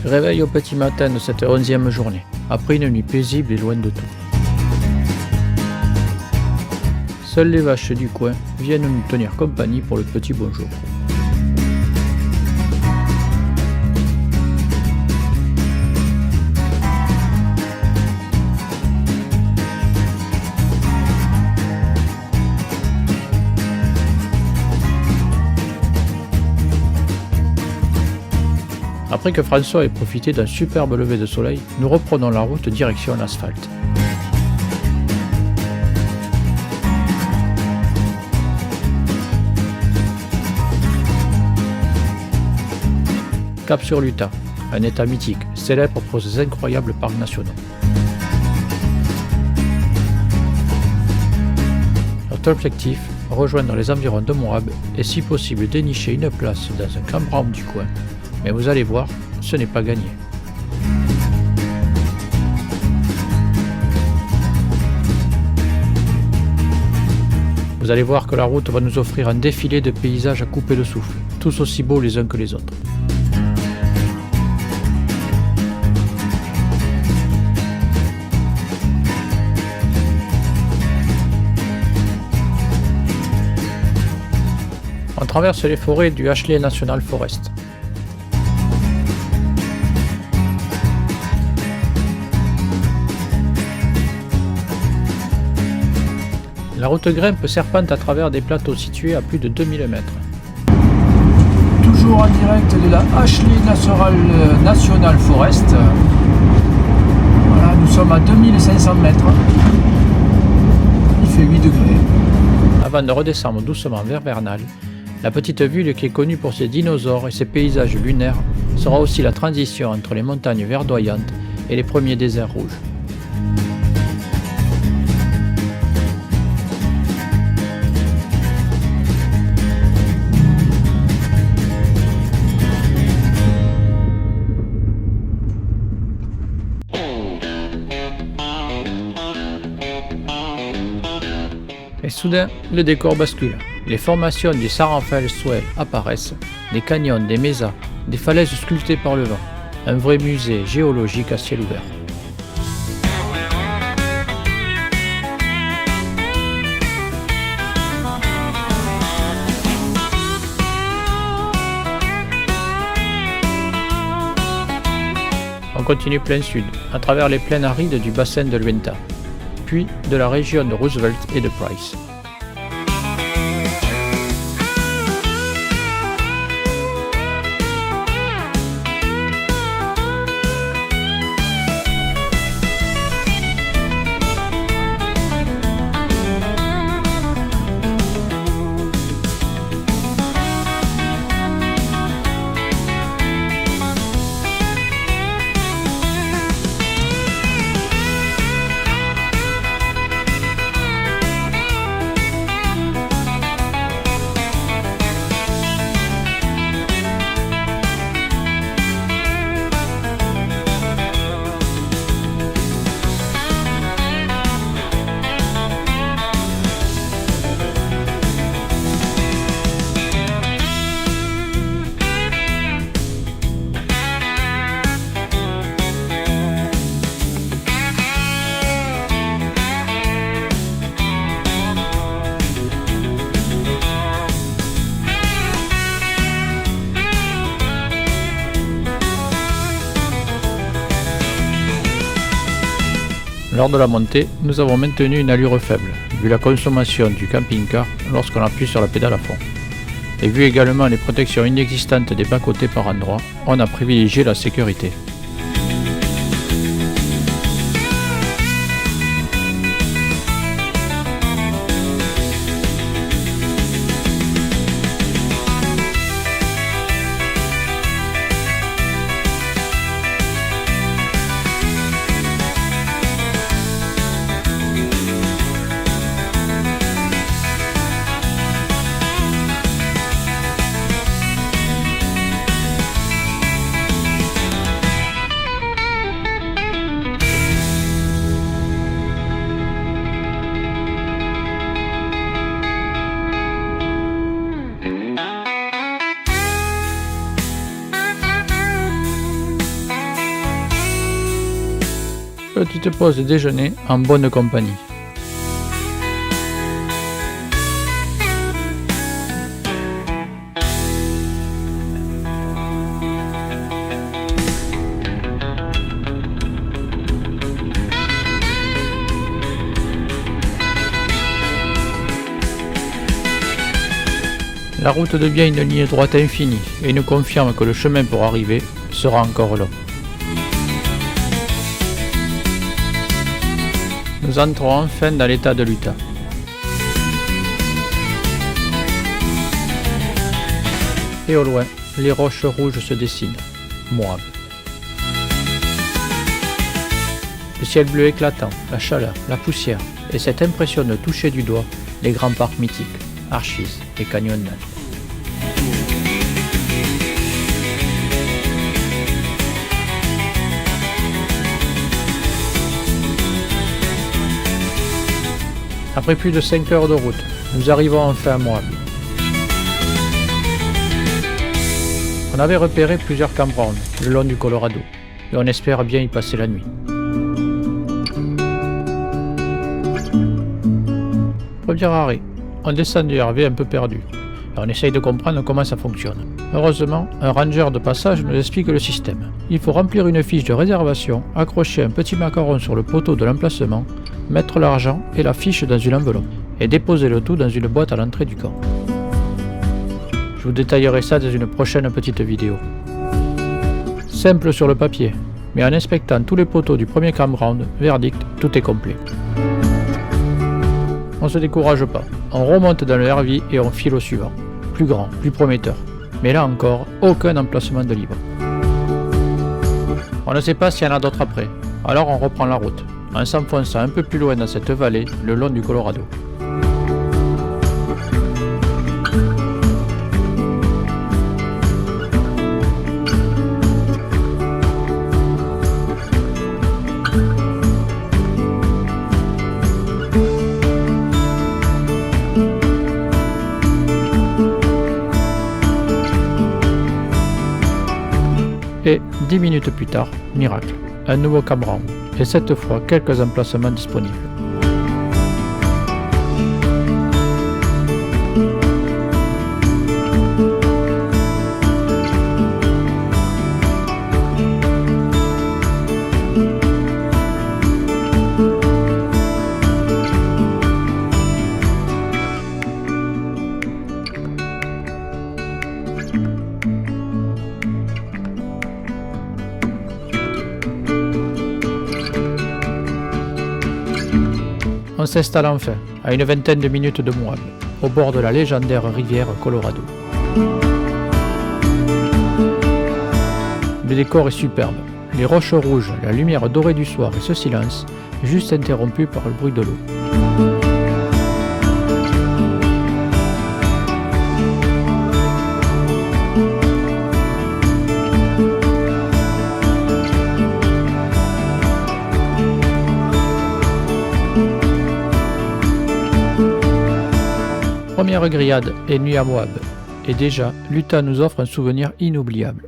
Réveil au petit matin de cette 11e journée, après une nuit paisible et loin de tout. Seules les vaches du coin viennent nous tenir compagnie pour le petit bonjour. Après que François ait profité d'un superbe lever de soleil, nous reprenons la route direction l'asphalte. Cap sur l'Utah, un état mythique, célèbre pour ses incroyables parcs nationaux. Notre objectif, rejoindre les environs de Moab et si possible dénicher une place dans un campground du coin. Mais vous allez voir, ce n'est pas gagné. Vous allez voir que la route va nous offrir un défilé de paysages à couper le souffle, tous aussi beaux les uns que les autres. On traverse les forêts du Ashley National Forest. La route grimpe serpente à travers des plateaux situés à plus de 2000 mètres. Toujours en direct de la Ashley National Forest. Voilà, nous sommes à 2500 mètres. Il fait 8 degrés. Avant de redescendre doucement vers Vernal, la petite ville qui est connue pour ses dinosaures et ses paysages lunaires sera aussi la transition entre les montagnes verdoyantes et les premiers déserts rouges. Et soudain, le décor bascule. Les formations du Saranfel Swell apparaissent, des canyons, des mésas, des falaises sculptées par le vent. Un vrai musée géologique à ciel ouvert. On continue plein sud, à travers les plaines arides du bassin de l'Uinta, puis de la région de Roosevelt et de Price. Lors de la montée, nous avons maintenu une allure faible, vu la consommation du camping-car lorsqu'on appuie sur la pédale à fond. Et vu également les protections inexistantes des bas-côtés par endroits, on a privilégié la sécurité. Petite pause déjeuner en bonne compagnie. La route devient une ligne droite infinie et nous confirme que le chemin pour arriver sera encore long. Nous entrons enfin dans l'état de l'Utah. Et au loin, les roches rouges se dessinent. Moab. Le ciel bleu éclatant, la chaleur, la poussière, et cette impression de toucher du doigt les grands parcs mythiques, Arches et Canyonlands. Après plus de 5 heures de route, nous arrivons enfin à Moab. On avait repéré plusieurs campgrounds le long du Colorado et on espère bien y passer la nuit. Premier arrêt, on descend du RV un peu perdu et on essaye de comprendre comment ça fonctionne. Heureusement, un ranger de passage nous explique le système. Il faut remplir une fiche de réservation, accrocher un petit macaron sur le poteau de l'emplacement, mettre l'argent et la fiche dans une enveloppe et déposer le tout dans une boîte à l'entrée du camp. Je vous détaillerai ça dans une prochaine petite vidéo. Simple sur le papier, mais en inspectant tous les poteaux du premier campground, verdict, tout est complet. On ne se décourage pas, on remonte dans le RV et on file au suivant, plus grand, plus prometteur, mais là encore, aucun emplacement de libre. On ne sait pas s'il y en a d'autres après, alors on reprend la route, en s'enfonçant un peu plus loin dans cette vallée, le long du Colorado. Et 10 minutes plus tard, miracle, un nouveau campground, et cette fois quelques emplacements disponibles. On s'installe enfin, à une vingtaine de minutes de Moab, au bord de la légendaire rivière Colorado. Le décor est superbe, les roches rouges, la lumière dorée du soir et ce silence, juste interrompu par le bruit de l'eau. Première grillade et nuit à Moab, et déjà, l'Utah nous offre un souvenir inoubliable.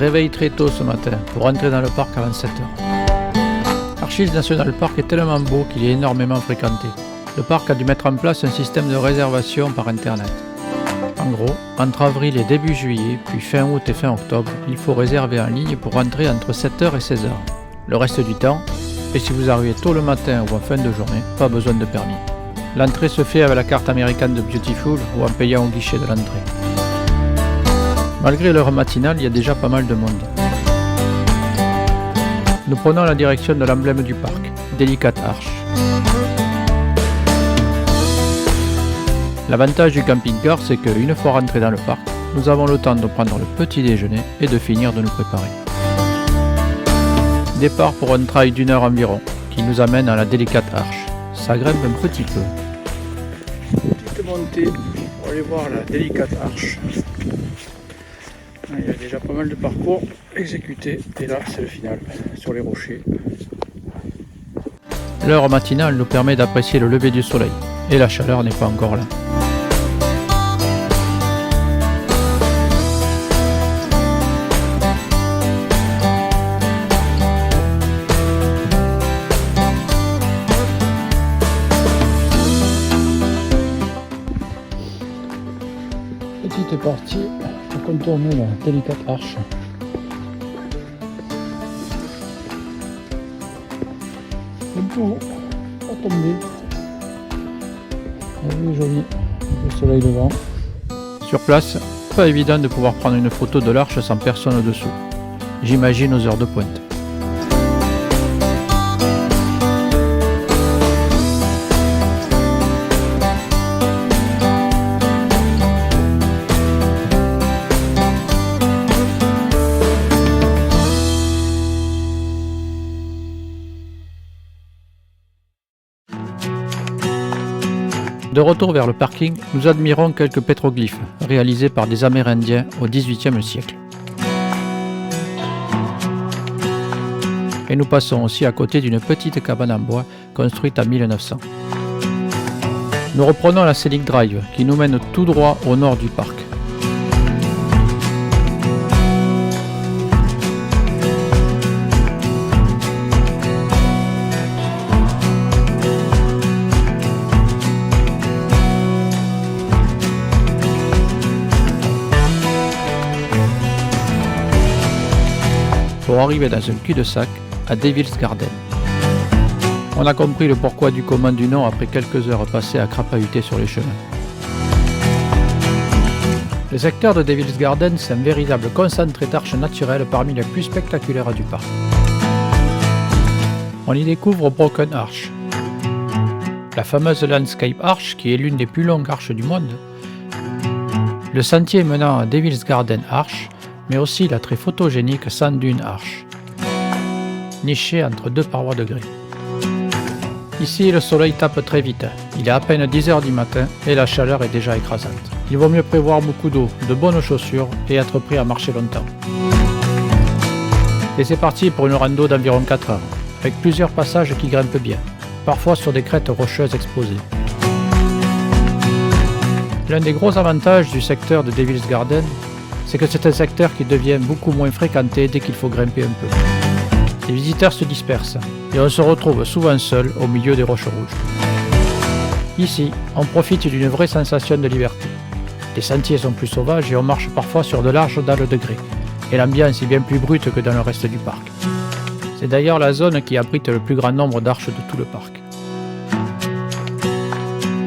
réveille très tôt ce matin pour entrer dans le parc avant 7 heures. Arches National Park est tellement beau qu'il est énormément fréquenté. Le parc a dû mettre en place un système de réservation par internet. En gros, entre avril et début juillet, puis fin août et fin octobre, il faut réserver en ligne pour entrer entre 7h et 16h. Le reste du temps, et si vous arrivez tôt le matin ou en fin de journée, pas besoin de permis. L'entrée se fait avec la carte américaine de Beautiful ou en payant au guichet de l'entrée. Malgré l'heure matinale, il y a déjà pas mal de monde. Nous prenons la direction de l'emblème du parc, Delicate Arch. L'avantage du camping-car, c'est qu'une fois rentré dans le parc, nous avons le temps de prendre le petit déjeuner et de finir de nous préparer. Départ pour un trail d'1 heure environ, qui nous amène à la Delicate Arch. Ça grimpe un petit peu. Petite montée pour aller voir la Delicate Arch. Il y a déjà pas mal de parcours exécutés et là c'est le final, sur les rochers. L'heure matinale nous permet d'apprécier le lever du soleil et la chaleur n'est pas encore là. Petite partie pour contourner la Delicate Arch. Un peu haut, pas tombé. Elle est jolie, le soleil levant. Sur place, pas évident de pouvoir prendre une photo de l'arche sans personne dessous. J'imagine aux heures de pointe. De retour vers le parking, nous admirons quelques pétroglyphes réalisés par des Amérindiens au XVIIIe siècle. Et nous passons aussi à côté d'une petite cabane en bois construite en 1900. Nous reprenons la Scenic Drive qui nous mène tout droit au nord du parc. Pour arriver dans un cul-de-sac à Devil's Garden. On a compris le pourquoi du comment du nom après quelques heures passées à crapahuter sur les chemins. Le secteur de Devil's Garden, c'est un véritable concentré d'arches naturelles parmi les plus spectaculaires du parc. On y découvre Broken Arch, la fameuse Landscape Arch qui est l'une des plus longues arches du monde, le sentier menant à Devil's Garden Arch, mais aussi la très photogénique Sand Dune Arch, nichée entre deux parois de grès. Ici, le soleil tape très vite. Il est à peine 10h du matin et la chaleur est déjà écrasante. Il vaut mieux prévoir beaucoup d'eau, de bonnes chaussures et être prêt à marcher longtemps. Et c'est parti pour une rando d'environ 4 heures, avec plusieurs passages qui grimpent bien, parfois sur des crêtes rocheuses exposées. L'un des gros avantages du secteur de Devil's Garden, c'est que c'est un secteur qui devient beaucoup moins fréquenté dès qu'il faut grimper un peu. Les visiteurs se dispersent et on se retrouve souvent seul au milieu des roches rouges. Ici, on profite d'une vraie sensation de liberté. Les sentiers sont plus sauvages et on marche parfois sur de larges dalles de grès, et l'ambiance est bien plus brute que dans le reste du parc. C'est d'ailleurs la zone qui abrite le plus grand nombre d'arches de tout le parc.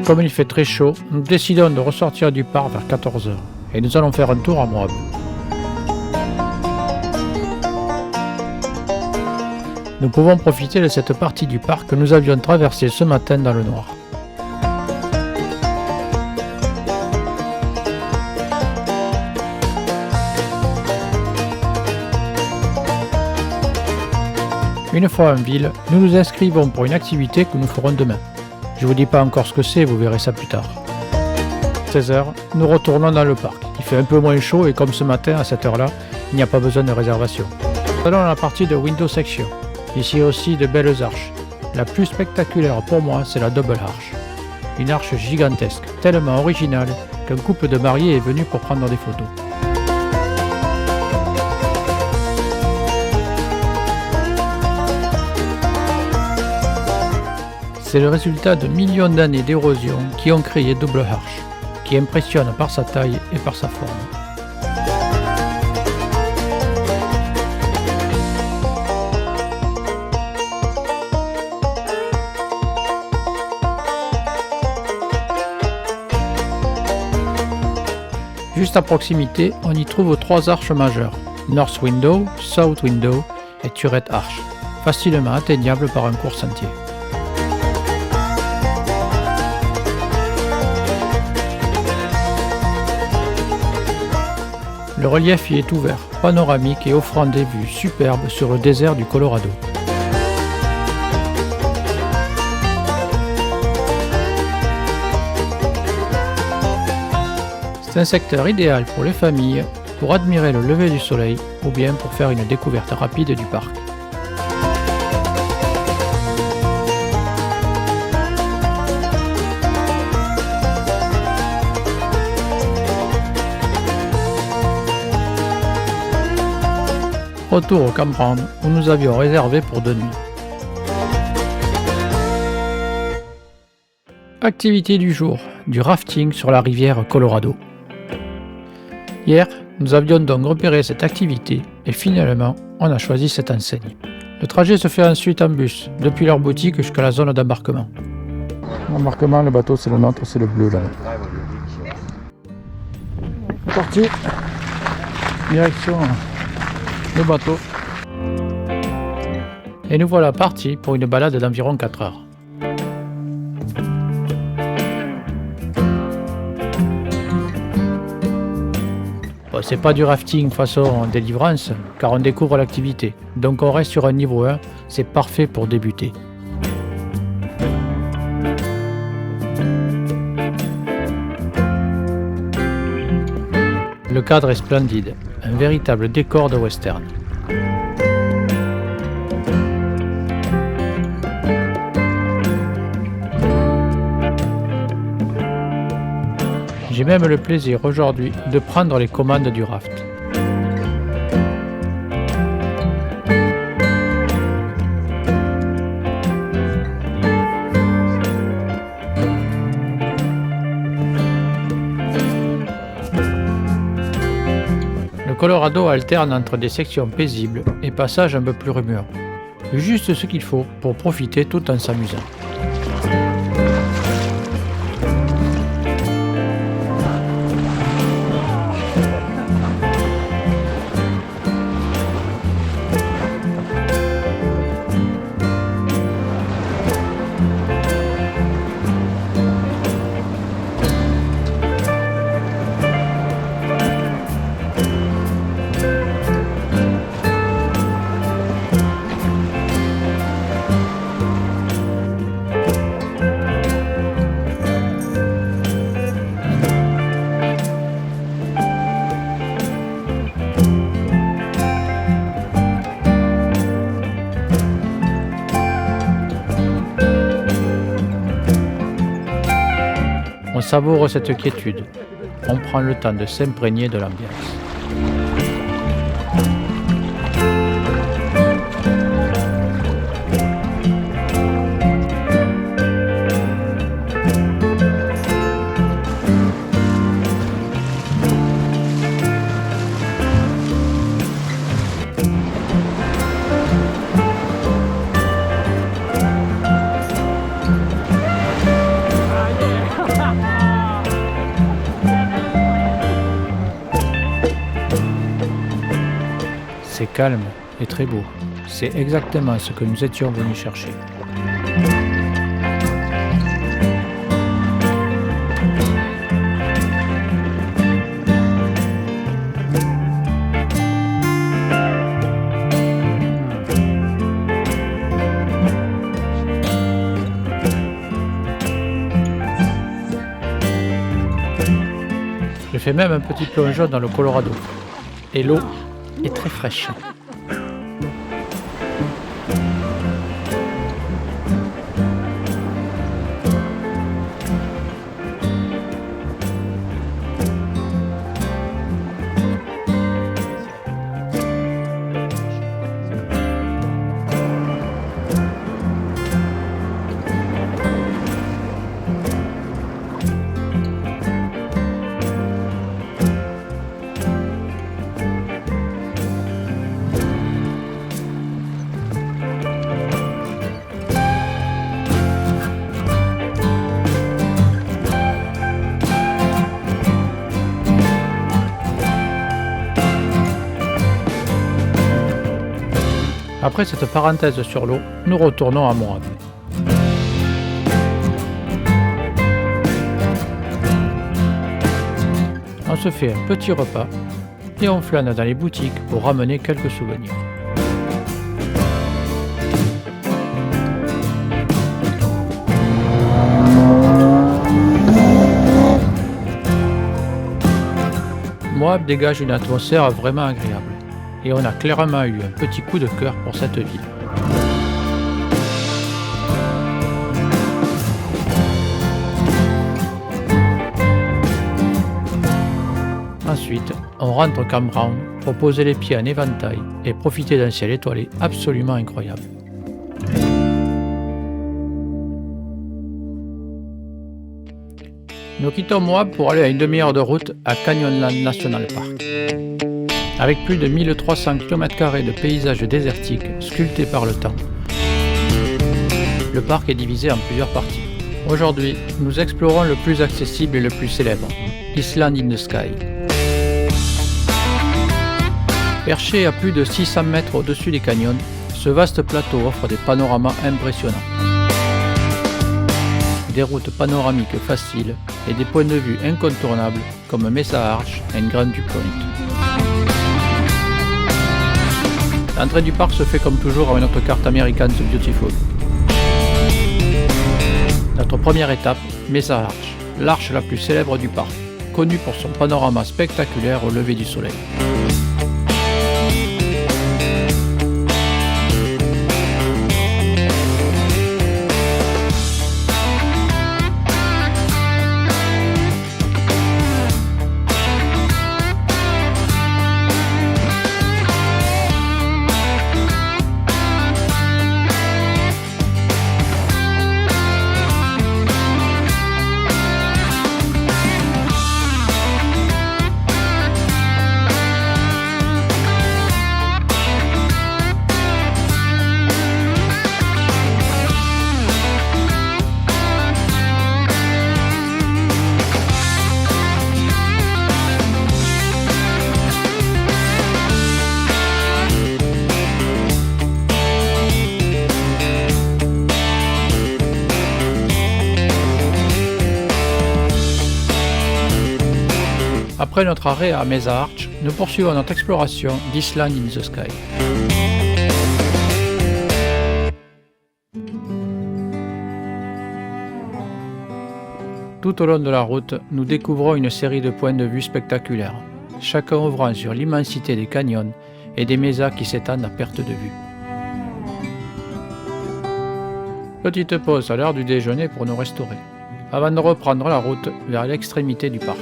Comme il fait très chaud, nous décidons de ressortir du parc vers 14h. Et nous allons faire un tour à Moab. Nous pouvons profiter de cette partie du parc que nous avions traversée ce matin dans le noir. Une fois en ville, nous nous inscrivons pour une activité que nous ferons demain. Je vous dis pas encore ce que c'est, vous verrez ça plus tard. 16h, nous retournons dans le parc. Il fait un peu moins chaud et comme ce matin à cette heure-là, il n'y a pas besoin de réservation. Nous allons à la partie de Window Section. Ici aussi de belles arches. La plus spectaculaire pour moi, c'est la Double Arch. Une arche gigantesque, tellement originale qu'un couple de mariés est venu pour prendre des photos. C'est le résultat de millions d'années d'érosion qui ont créé Double Arch, qui impressionne par sa taille et par sa forme. Juste à proximité, on y trouve 3 arches majeures, North Window, South Window et Turret Arch, facilement atteignables par un court sentier. Le relief y est ouvert, panoramique et offrant des vues superbes sur le désert du Colorado. C'est un secteur idéal pour les familles, pour admirer le lever du soleil ou bien pour faire une découverte rapide du parc. Retour au campground où nous avions réservé pour 2 nuits. Activité du jour, du rafting sur la rivière Colorado. Hier, nous avions donc repéré cette activité et finalement, on a choisi cette enseigne. Le trajet se fait ensuite en bus, depuis leur boutique jusqu'à la zone d'embarquement. L'embarquement, le bateau c'est le nôtre, c'est le bleu là. Parti, direction le bateau. Et nous voilà partis pour une balade d'environ 4 heures. Bon, c'est pas du rafting façon délivrance, car on découvre l'activité. Donc on reste sur un niveau 1, c'est parfait pour débuter. Le cadre est splendide, un véritable décor de western. J'ai même le plaisir aujourd'hui de prendre les commandes du raft. Le Colorado alterne entre des sections paisibles et passages un peu plus remuants. Juste ce qu'il faut pour profiter tout en s'amusant. On savoure cette quiétude, on prend le temps de s'imprégner de l'ambiance. C'est calme et très beau. C'est exactement ce que nous étions venus chercher. Je fais même un petit plongeon dans le Colorado. Et l'eau est très fraîche. Après cette parenthèse sur l'eau, nous retournons à Moab. On se fait un petit repas et on flâne dans les boutiques pour ramener quelques souvenirs. Moab dégage une atmosphère vraiment agréable et on a clairement eu un petit coup de cœur pour cette ville. Ensuite, on rentre au campground pour poser les pieds en éventail et profiter d'un ciel étoilé absolument incroyable. Nous quittons Moab pour aller à une demi-heure de route à Canyonland National Park. Avec plus de 1300 km² de paysages désertiques sculptés par le temps, le parc est divisé en plusieurs parties. Aujourd'hui, nous explorons le plus accessible et le plus célèbre, Island in the Sky. Perché à plus de 600 mètres au-dessus des canyons, ce vaste plateau offre des panoramas impressionnants. Des routes panoramiques faciles et des points de vue incontournables comme Mesa Arch et Grand Duke Point. L'entrée du parc se fait comme toujours avec notre carte American's Beautiful. Notre première étape, Mesa Arch, l'arche la plus célèbre du parc, connue pour son panorama spectaculaire au lever du soleil. Après notre arrêt à Mesa Arch, nous poursuivons notre exploration d'Island in the Sky. Tout au long de la route, nous découvrons une série de points de vue spectaculaires, chacun ouvrant sur l'immensité des canyons et des mesas qui s'étendent à perte de vue. Petite pause à l'heure du déjeuner pour nous restaurer, avant de reprendre la route vers l'extrémité du parc.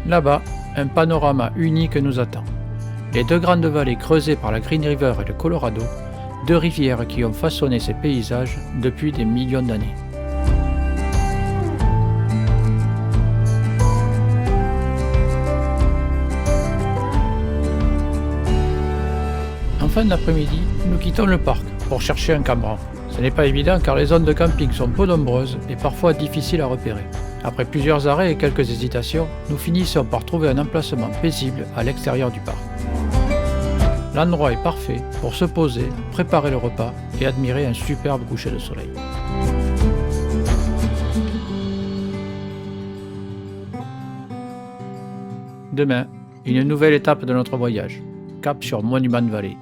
Là-bas, un panorama unique nous attend. Les deux grandes vallées creusées par la Green River et le Colorado, deux rivières qui ont façonné ces paysages depuis des millions d'années. En fin d'après-midi, nous quittons le parc pour chercher un campement. Ce n'est pas évident car les zones de camping sont peu nombreuses et parfois difficiles à repérer. Après plusieurs arrêts et quelques hésitations, nous finissons par trouver un emplacement paisible à l'extérieur du parc. L'endroit est parfait pour se poser, préparer le repas et admirer un superbe coucher de soleil. Demain, une nouvelle étape de notre voyage, cap sur Monument Valley.